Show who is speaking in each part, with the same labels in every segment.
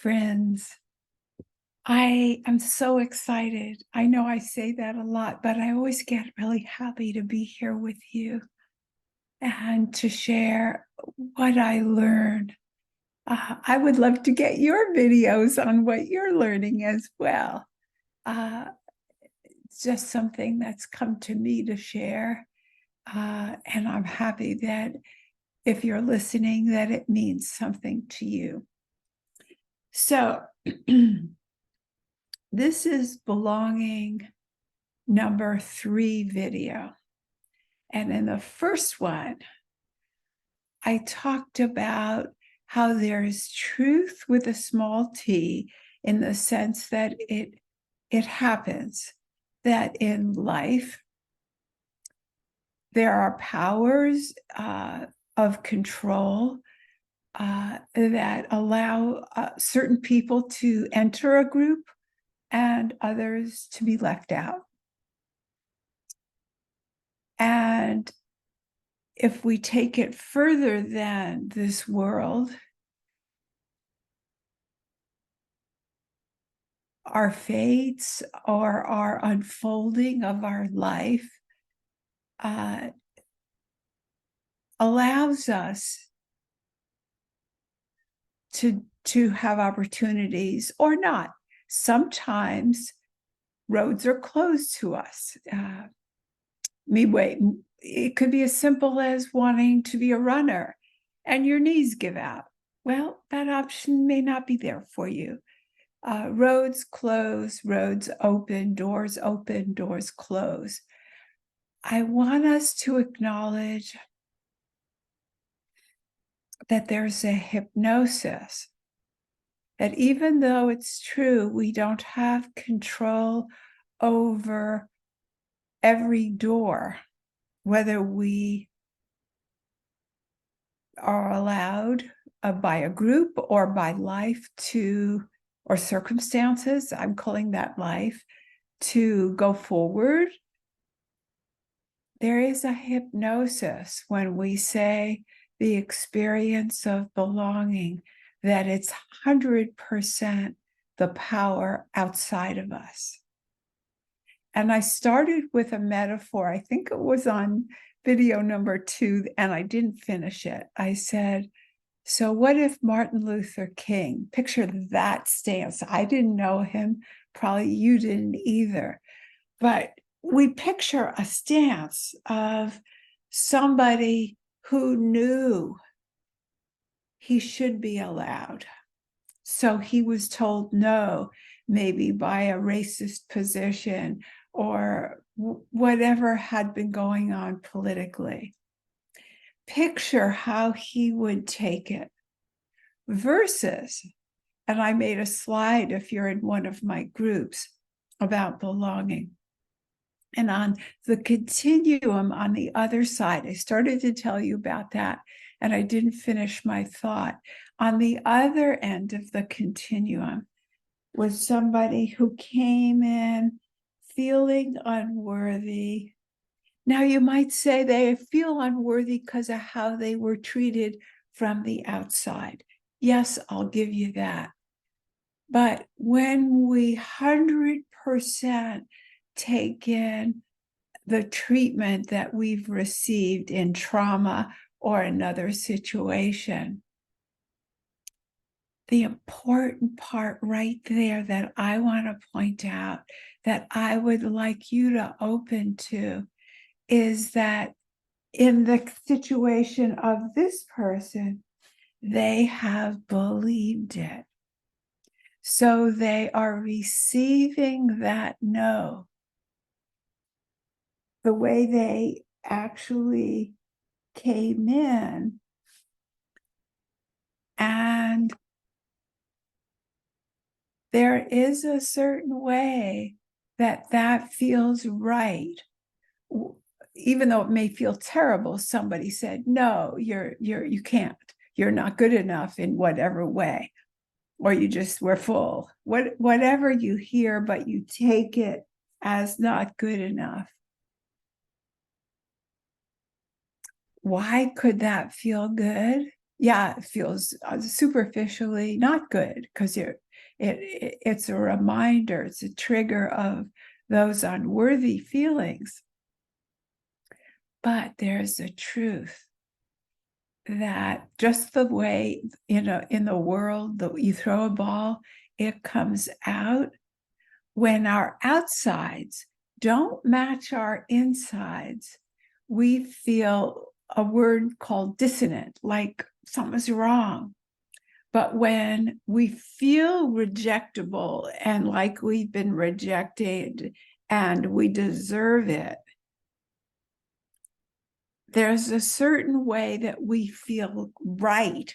Speaker 1: friends. I am so excited. I know I say that a lot, but I always get really happy to be here with you and to share what I learned. I would love to get your videos on what you're learning as well. It's just something that's come to me to share. And I'm happy that if you're listening, that it means something to you. So this is belonging number 3 video. And in the first one, I talked about how there is truth with a small t, in the sense that it happens that in life there are powers of control that allow certain people to enter a group and others to be left out. And if we take it further than this world, our fates or our unfolding of our life allows us to have opportunities or not. Sometimes roads are closed to us. It could be as simple as wanting to be a runner and your knees give out. Well, that option may not be there for you. Roads close, roads open, doors close. I want us to acknowledge that there's a hypnosis, that even though it's true, we don't have control over every door, whether we are allowed by a group or by life or circumstances, I'm calling that life, to go forward. There is a hypnosis when we say the experience of belonging, that it's 100% the power outside of us. And I started with a metaphor. I think it was on video number 2, and I didn't finish it. I said, so what if Martin Luther King, picture that stance. I didn't know him, probably you didn't either, but we picture a stance of somebody who knew he should be allowed. So he was told no, maybe by a racist position or whatever had been going on politically. Picture how he would take it versus, and I made a slide if you're in one of my groups about belonging. And on the continuum on the other side, I started to tell you about that, and I didn't finish my thought. On the other end of the continuum was somebody who came in feeling unworthy. Now, you might say they feel unworthy because of how they were treated from the outside. Yes, I'll give you that. But when we 100% take in the treatment that we've received in trauma or another situation, the important part right there that I want to point out, that I would like you to open to, is that in the situation of this person, they have believed it. So they are receiving that no. The way they actually came in, and there is a certain way that feels right. Even though it may feel terrible, somebody said, no, you can't. You're not good enough in whatever way, or you just were full. Whatever you hear, but you take it as not good enough. Why could that feel good? yeah, it feels superficially not good because it's a reminder, it's a trigger of those unworthy feelings. But there's a truth that just the way, in the world that you throw a ball, it comes out. When our outsides don't match our insides, we feel a word called dissonant, like something's wrong. But when we feel rejectable and like we've been rejected and we deserve it, there's a certain way that we feel right.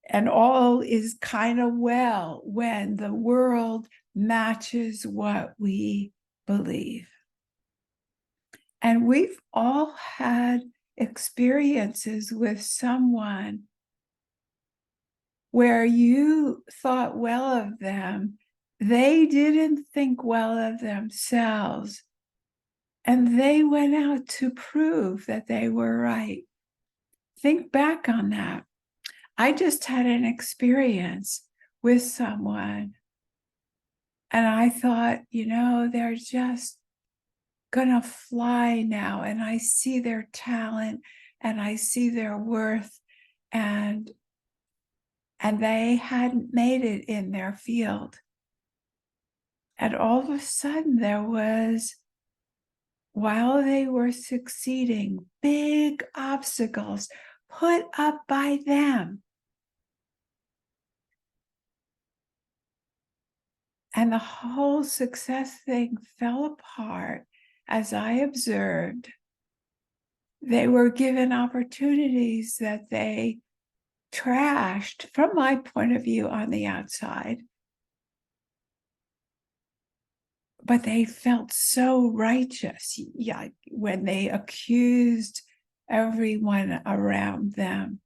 Speaker 1: And all is kind of well when the world matches what we believe. And we've all had experiences with someone where you thought well of them, they didn't think well of themselves, and they went out to prove that they were right. Think back on that. I just had an experience with someone, and I thought, they're just gonna fly now, and I see their talent and I see their worth, and they hadn't made it in their field. And all of a sudden there was, while they were succeeding, big obstacles put up by them. And the whole success thing fell apart as I observed. They were given opportunities that they trashed, from my point of view on the outside. But they felt so righteous, yeah, when they accused everyone around them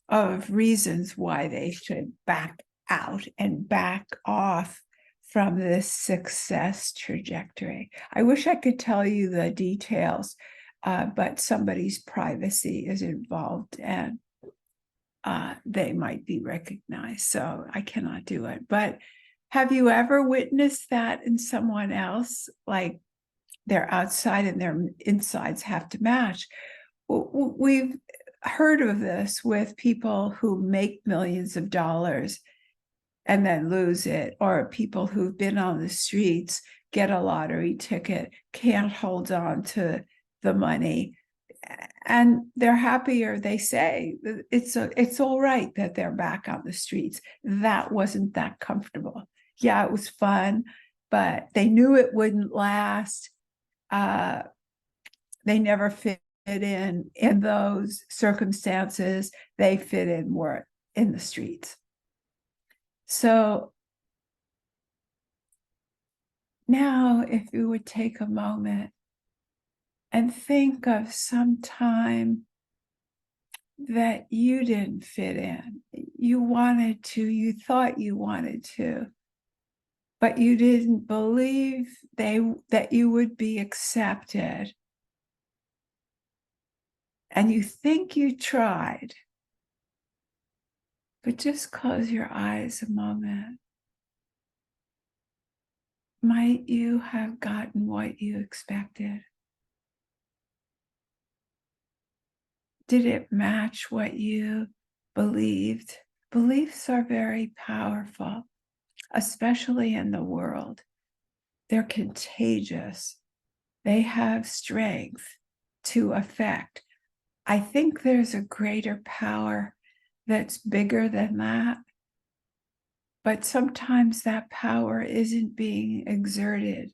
Speaker 1: of reasons why they should back out and back off from this success trajectory. I wish I could tell you the details, but somebody's privacy is involved, and they might be recognized, so I cannot do it. But have you ever witnessed that in someone else, like their outside and their insides have to match? We've heard of this with people who make millions of dollars and then lose it, or people who've been on the streets, get a lottery ticket, can't hold on to the money, and they're happier. They say it's all right that they're back on the streets. That wasn't that comfortable. Yeah, it was fun, but they knew it wouldn't last. They never fit in those circumstances. They fit in more in the streets. So now, if you would take a moment and think of some time that you didn't fit in. You wanted to, you thought you wanted to, but you didn't believe that you would be accepted. And you think you tried, but just close your eyes a moment. Might you have gotten what you expected? Did it match what you believed? Beliefs are very powerful, especially in the world. They're contagious. They have strength to affect. I think there's a greater power that's bigger than that, but sometimes that power isn't being exerted,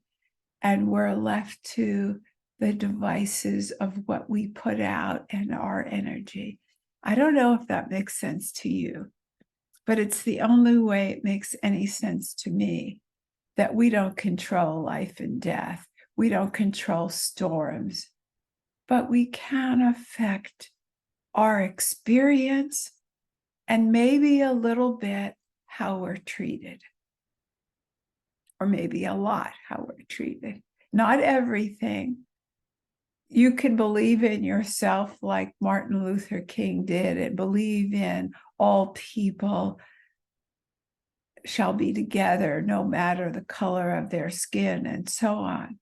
Speaker 1: and we're left to the devices of what we put out and our energy. I don't know if that makes sense to you, but it's the only way it makes any sense to me, that we don't control life and death. We don't control storms, but we can affect our experience and maybe a little bit how we're treated, or maybe a lot how we're treated. Not everything. You can believe in yourself like Martin Luther King did, and believe in all people shall be together no matter the color of their skin and so on.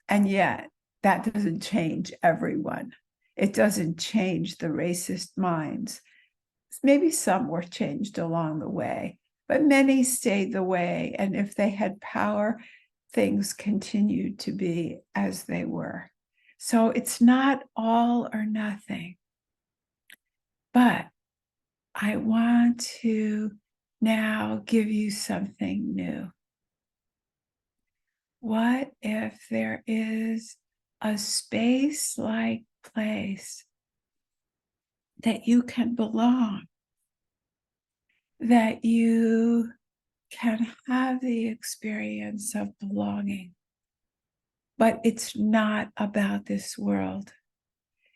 Speaker 1: And yet that doesn't change everyone. It doesn't change the racist minds. Maybe some were changed along the way, but many stayed the way. And if they had power, things continued to be as they were. So it's not all or nothing. But I want to now give you something new. What if there is a space-like place that you can belong, that you can have the experience of belonging, but it's not about this world?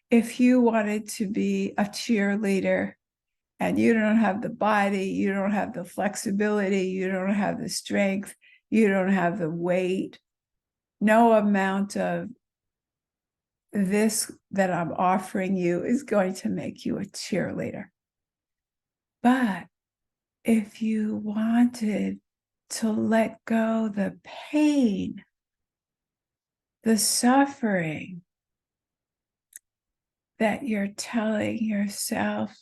Speaker 1: If you wanted to be a cheerleader and you don't have the body, you don't have the flexibility, you don't have the strength, you don't have the weight, no amount of this that I'm offering you is going to make you a cheerleader. But if you wanted to let go the pain, the suffering that you're telling yourself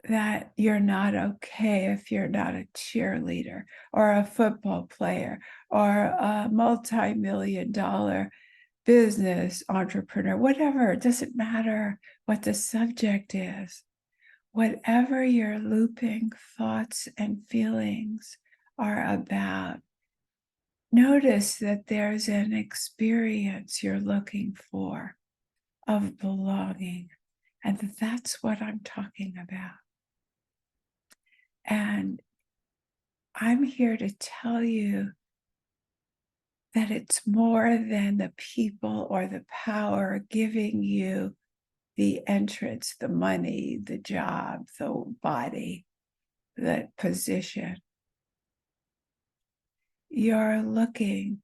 Speaker 1: that you're not okay if you're not a cheerleader or a football player or a multi-million-dollar business entrepreneur, whatever, it doesn't matter what the subject is. Whatever your looping thoughts and feelings are about, notice that there's an experience you're looking for of belonging, and that's what I'm talking about. And I'm here to tell you that it's more than the people or the power giving you the entrance, the money, the job, the body, the position. You're looking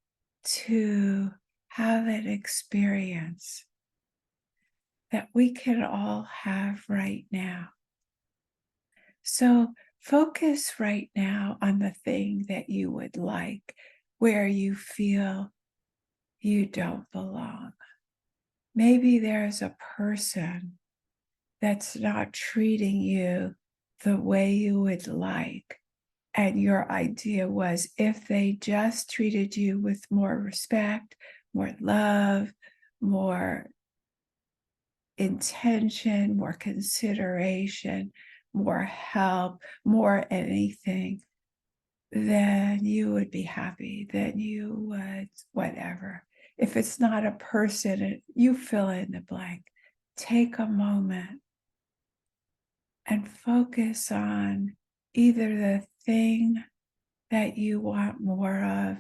Speaker 1: to have an experience that we can all have right now. So focus right now on the thing that you would like, where you feel you don't belong. Maybe there's a person that's not treating you the way you would like. And your idea was if they just treated you with more respect, more love, more intention, more consideration, more help, more anything, then you would be happy, then you would whatever. If it's not a person, you fill in the blank. Take a moment and focus on either the thing that you want more of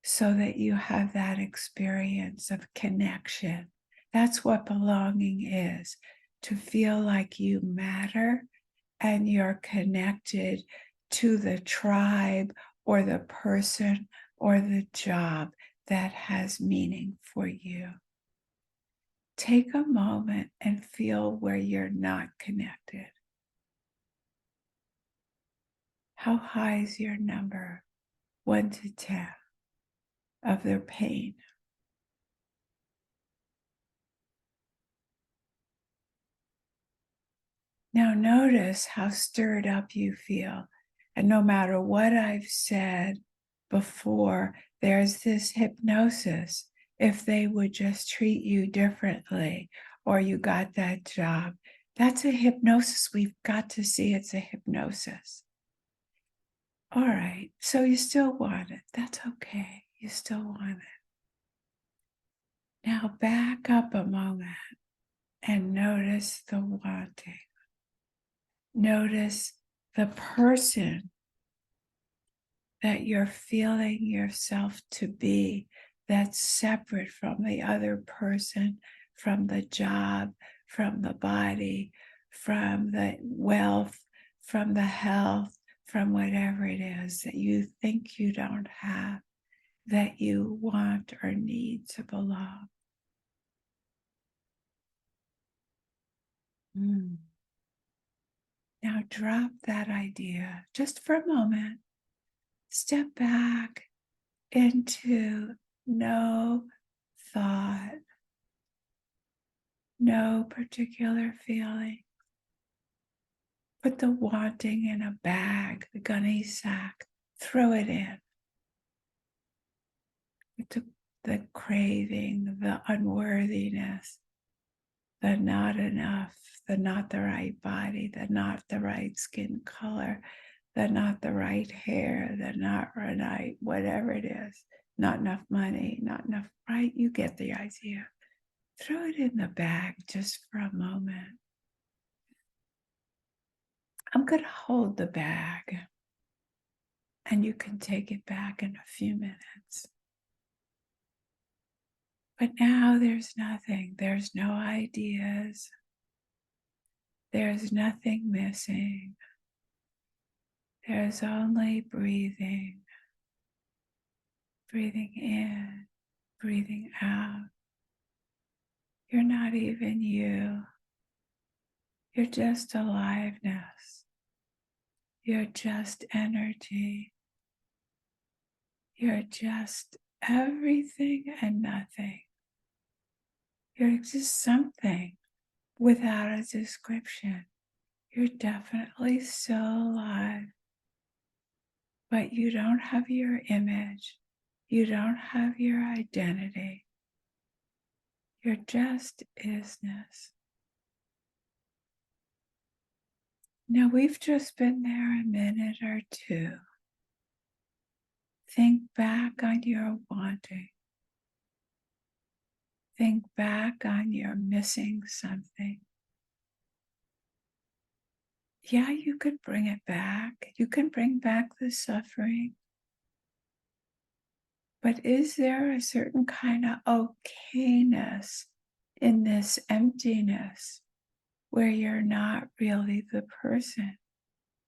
Speaker 1: so that you have that experience of connection. That's what belonging is, to feel like you matter and you're connected to the tribe or the person or the job that has meaning for you. Take a moment and feel where you're not connected. How high is your number, 1 to 10, of their pain? Now notice how stirred up you feel. And no matter what I've said before, there's this hypnosis. If they would just treat you differently, or you got that job, that's a hypnosis. We've got to see it's a hypnosis. All right, so you still want it. That's okay. You still want it. Now back up a moment and notice the wanting. Notice the person that you're feeling yourself to be that's separate from the other person, from the job, from the body, from the wealth, from the health, from whatever it is that you think you don't have, that you want or need to belong. Now drop that idea just for a moment. Step back into no thought, no particular feeling. Put the wanting in a bag, the gunny sack, throw it in. The craving, the unworthiness, the not enough, the not the right body, the not the right skin color, the not the right hair, the not right, whatever it is, not enough money, not enough, right? You get the idea. Throw it in the bag just for a moment. I'm going to hold the bag and you can take it back in a few minutes. But now there's nothing. There's no ideas. There's nothing missing. There's only breathing. Breathing in, breathing out. You're not even you. You're just aliveness. You're just energy. You're just everything and nothing. You're just something without a description. You're definitely so alive, but you don't have your image. You don't have your identity. You're just isness. Now we've just been there a minute or two. Think back on your wanting. Think back on your missing something. Yeah, you could bring it back. You can bring back the suffering. But is there a certain kind of okayness in this emptiness where you're not really the person?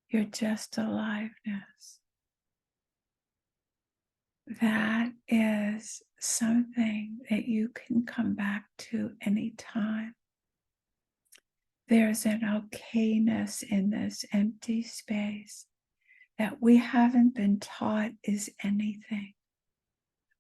Speaker 1: You're just aliveness. That is something that you can come back to anytime. There's an okayness in this empty space that we haven't been taught is anything.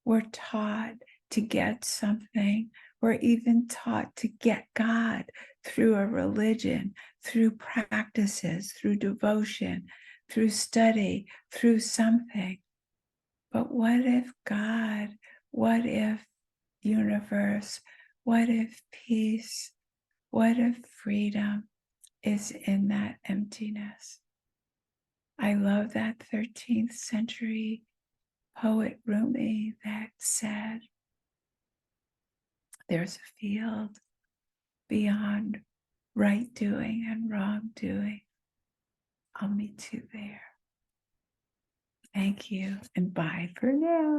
Speaker 1: We're taught to get something. We're even taught to get God through a religion, through practices, through devotion, through study, through something. But what if God, what if universe, what if peace, what if freedom is in that emptiness? I love that 13th century poet Rumi that said, there's a field beyond right doing and wrong doing. I'll meet you there. Thank you and bye for now.